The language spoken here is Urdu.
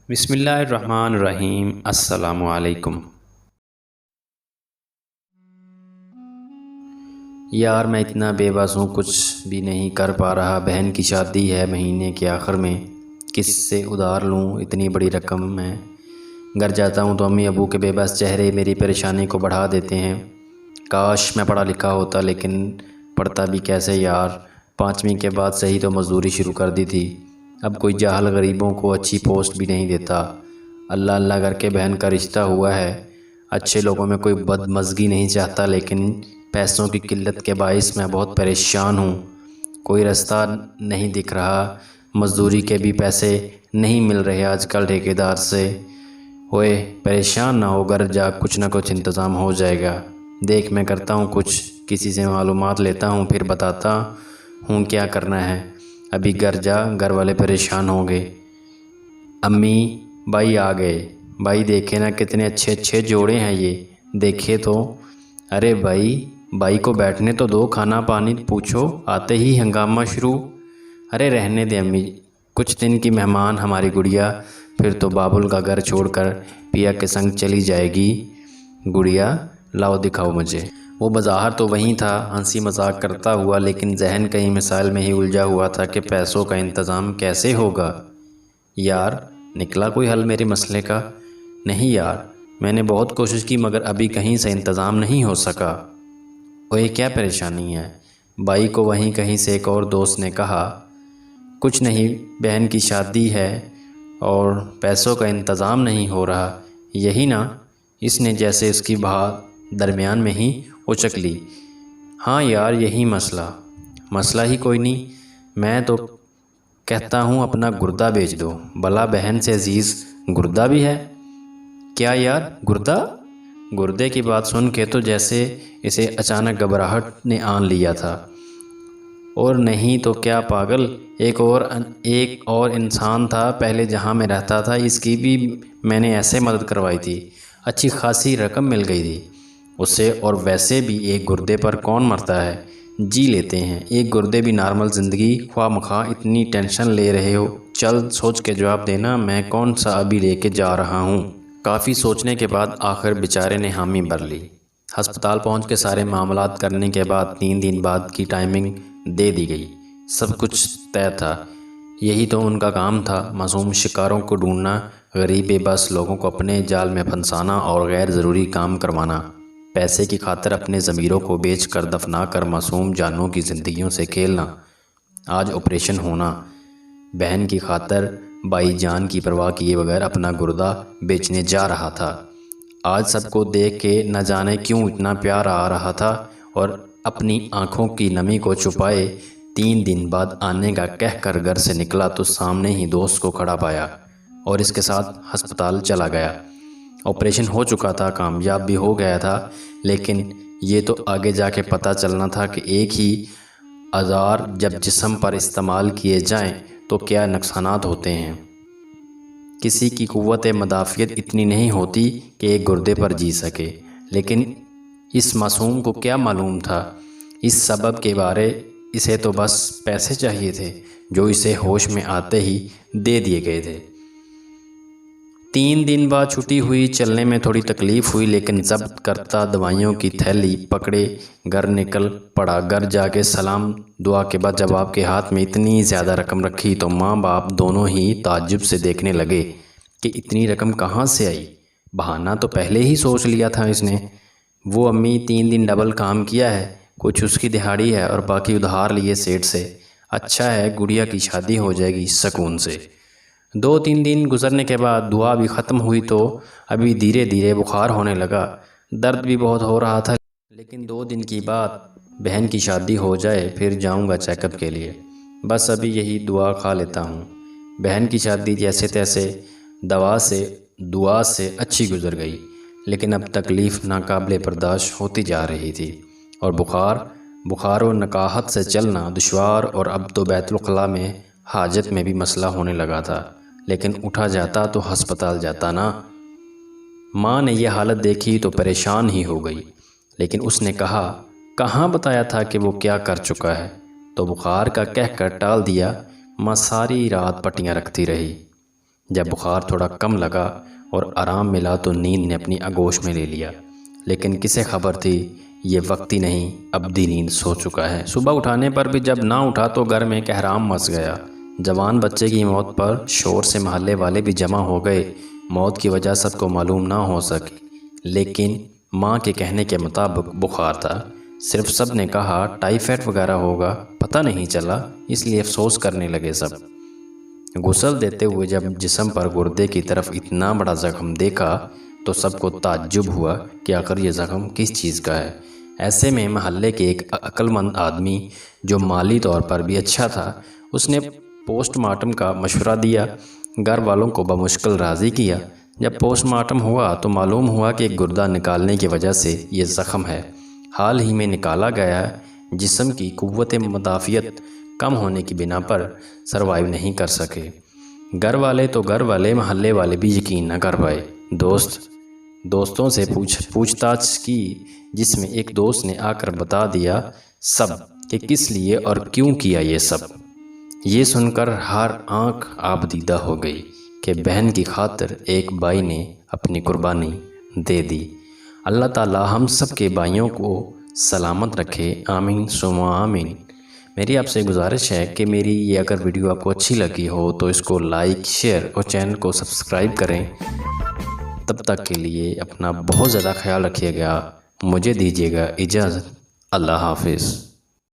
بسم اللہ الرحمن الرحیم۔ السلام علیکم۔ یار میں اتنا بے بس ہوں، کچھ بھی نہیں کر پا رہا۔ بہن کی شادی ہے مہینے کے آخر میں، کس سے ادھار لوں اتنی بڑی رقم میں؟ گھر جاتا ہوں تو امی ابو کے بے بس چہرے میری پریشانی کو بڑھا دیتے ہیں۔ کاش میں پڑھا لکھا ہوتا، لیکن پڑھتا بھی کیسے یار؟ 5ویں کے بعد صحیح تو مزدوری شروع کر دی تھی، اب کوئی جاہل غریبوں کو اچھی پوسٹ بھی نہیں دیتا۔ اللہ اللہ کر کے بہن کا رشتہ ہوا ہے، اچھے لوگوں میں کوئی بدمزگی نہیں چاہتا، لیکن پیسوں کی قلت کے باعث میں بہت پریشان ہوں۔ کوئی راستہ نہیں دکھ رہا، مزدوری کے بھی پیسے نہیں مل رہے آج کل ٹھیکیدار سے۔ ہوئے پریشان نہ ہو، گھر جا کچھ نہ کچھ انتظام ہو جائے گا۔ دیکھ میں کرتا ہوں کچھ، کسی سے معلومات لیتا ہوں، پھر بتاتا ہوں کیا کرنا ہے۔ ابھی گھر جا، گھر والے پریشان ہوں گے۔ امی بھائی آ گئے، بھائی دیکھے نا کتنے اچھے اچھے جوڑے ہیں یہ، دیکھے تو۔ ارے بھائی کو بیٹھنے تو دو، کھانا پانی پوچھو، آتے ہی ہنگامہ شروع۔ ارے رہنے دے امی، کچھ دن کی مہمان ہماری گڑیا، پھر تو بابل کا گھر چھوڑ کر پیا کے سنگ چلی جائے گی۔ گڑیا لاؤ دکھاؤ مجھے۔ وہ بظاہر تو وہیں تھا، ہنسی مذاق کرتا ہوا، لیکن ذہن کئی مسائل میں ہی الجھا ہوا تھا کہ پیسوں کا انتظام کیسے ہوگا۔ یار نکلا کوئی حل میرے مسئلے کا؟ نہیں یار، میں نے بہت کوشش کی مگر ابھی کہیں سے انتظام نہیں ہو سکا۔ اوئے کیا پریشانی ہے؟ بھائی کو وہیں کہیں سے ایک اور دوست نے کہا۔ کچھ نہیں، بہن کی شادی ہے اور پیسوں کا انتظام نہیں ہو رہا، یہی نا؟ اس نے جیسے اس کی بات درمیان میں ہی اچک لی۔ ہاں یار یہی مسئلہ ہی کوئی نہیں، میں تو کہتا ہوں اپنا گردہ بیچ دو، بھلا بہن سے عزیز گردہ بھی ہے۔ کیا یار گردہ؟ گردے کی بات سن کے تو جیسے اسے اچانک گھبراہٹ نے آن لیا تھا۔ اور نہیں تو کیا پاگل، ایک اور انسان تھا پہلے جہاں میں رہتا تھا، اس کی بھی میں نے ایسے مدد کروائی تھی، اچھی خاصی رقم مل گئی تھی اسے۔ اور ویسے بھی ایک گردے پر کون مرتا ہے، جی لیتے ہیں ایک گردے بھی نارمل زندگی، خواہ مخواہ اتنی ٹینشن لے رہے ہو؟ چل سوچ کے جواب دینا، میں کون سا ابھی لے کے جا رہا ہوں۔ کافی سوچنے کے بعد آخر بیچارے نے حامی بھر لی۔ ہسپتال پہنچ کے سارے معاملات کرنے کے بعد 3 دن بعد کی ٹائمنگ دے دی گئی۔ سب کچھ طے تھا، یہی تو ان کا کام تھا، معصوم شکاروں کو ڈھونڈنا، غریب بے بس لوگوں کو اپنے جال میں پھنسانا اور غیر ضروری کام کروانا، پیسے کی خاطر اپنے ضمیروں کو بیچ کر دفنا کر معصوم جانوں کی زندگیوں سے کھیلنا۔ آج آپریشن ہونا، بہن کی خاطر بھائی جان کی پرواہ کیے بغیر اپنا گردہ بیچنے جا رہا تھا۔ آج سب کو دیکھ کے نہ جانے کیوں اتنا پیار آ رہا تھا، اور اپنی آنکھوں کی نمی کو چھپائے 3 دن بعد آنے کا کہہ کر گھر سے نکلا تو سامنے ہی دوست کو کھڑا پایا اور اس کے ساتھ ہسپتال چلا گیا۔ آپریشن ہو چکا تھا، کامیاب بھی ہو گیا تھا، لیکن یہ تو آگے جا کے پتہ چلنا تھا کہ ایک ہی اوزار جب جسم پر استعمال کیے جائیں تو کیا نقصانات ہوتے ہیں۔ کسی کی قوت مدافعت اتنی نہیں ہوتی کہ ایک گردے پر جی سکے، لیکن اس معصوم کو کیا معلوم تھا اس سبب کے بارے؟ اسے تو بس پیسے چاہیے تھے جو اسے ہوش میں آتے ہی دے دیے گئے تھے۔ 3 دن بعد چھٹی ہوئی، چلنے میں تھوڑی تکلیف ہوئی، لیکن ضبط کرتا دوائیوں کی تھیلی پکڑے گھر نکل پڑا۔ گھر جا کے سلام دعا کے بعد جب آپ کے ہاتھ میں اتنی زیادہ رقم رکھی تو ماں باپ دونوں ہی تعجب سے دیکھنے لگے کہ اتنی رقم کہاں سے آئی؟ بہانہ تو پہلے ہی سوچ لیا تھا اس نے۔ وہ امی 3 دن ڈبل کام کیا ہے، کچھ اس کی دہاڑی ہے اور باقی ادھار لیے سیٹ سے۔ اچھا ہے گڑیا کی شادی ہو جائے گی سکون سے۔ 2-3 دن گزرنے کے بعد دعا بھی ختم ہوئی تو ابھی دھیرے دھیرے بخار ہونے لگا، درد بھی بہت ہو رہا تھا، لیکن 2 دن کی بعد بہن کی شادی ہو جائے پھر جاؤں گا چیک اپ کے لیے۔ بس ابھی یہی دعا کھا لیتا ہوں۔ بہن کی شادی جیسے تیسے دعا سے اچھی گزر گئی، لیکن اب تکلیف ناقابل برداشت ہوتی جا رہی تھی، اور بخار و نکاہت سے چلنا دشوار، اور اب تو بیت الخلاء میں حاجت میں بھی مسئلہ ہونے لگا تھا، لیکن اٹھا جاتا تو ہسپتال جاتا نا۔ ماں نے یہ حالت دیکھی تو پریشان ہی ہو گئی، لیکن اس نے کہاں بتایا تھا کہ وہ کیا کر چکا ہے؟ تو بخار کا کہہ کر ٹال دیا۔ ماں ساری رات پٹیاں رکھتی رہی۔ جب بخار تھوڑا کم لگا اور آرام ملا تو نیند نے اپنی آغوش میں لے لیا، لیکن کسے خبر تھی یہ وقت ہی نہیں، ابدی نیند سو چکا ہے۔ صبح اٹھانے پر بھی جب نہ اٹھا تو گھر میں کہرام مچ گیا۔ جوان بچے کی موت پر شور سے محلے والے بھی جمع ہو گئے۔ موت کی وجہ سب کو معلوم نہ ہو سکی، لیکن ماں کے کہنے کے مطابق بخار تھا۔ صرف سب نے کہا ٹائیفائڈ وغیرہ ہوگا، پتہ نہیں چلا، اس لیے افسوس کرنے لگے سب۔ غسل دیتے ہوئے جب جسم پر گردے کی طرف اتنا بڑا زخم دیکھا تو سب کو تعجب ہوا کہ آخر یہ زخم کس چیز کا ہے۔ ایسے میں محلے کے ایک عقل مند آدمی جو مالی طور پر بھی اچھا تھا، اس نے پوسٹ مارٹم کا مشورہ دیا۔ گھر والوں کو بمشکل راضی کیا۔ جب پوسٹ مارٹم ہوا تو معلوم ہوا کہ ایک گردہ نکالنے کی وجہ سے یہ زخم ہے، حال ہی میں نکالا گیا ہے۔ جسم کی قوت مدافعت کم ہونے کی بنا پر سروائیو نہیں کر سکے۔ گھر والے تو گھر والے، محلے والے بھی یقین نہ کر پائے۔ دوستوں سے پوچھ تاچھ کی، جس میں ایک دوست نے آ کر بتا دیا سب کہ کس لیے اور کیوں کیا یہ سب۔ یہ سن کر ہر آنکھ آبدیدہ ہو گئی کہ بہن کی خاطر ایک بھائی نے اپنی قربانی دے دی۔ اللہ تعالی ہم سب کے بھائیوں کو سلامت رکھے، آمین ثم آمین۔ میری آپ سے گزارش ہے کہ میری یہ اگر ویڈیو آپ کو اچھی لگی ہو تو اس کو لائک، شیئر اور چینل کو سبسکرائب کریں۔ تب تک کے لیے اپنا بہت زیادہ خیال رکھیے گا۔ مجھے دیجیے گا اجازت۔ اللہ حافظ۔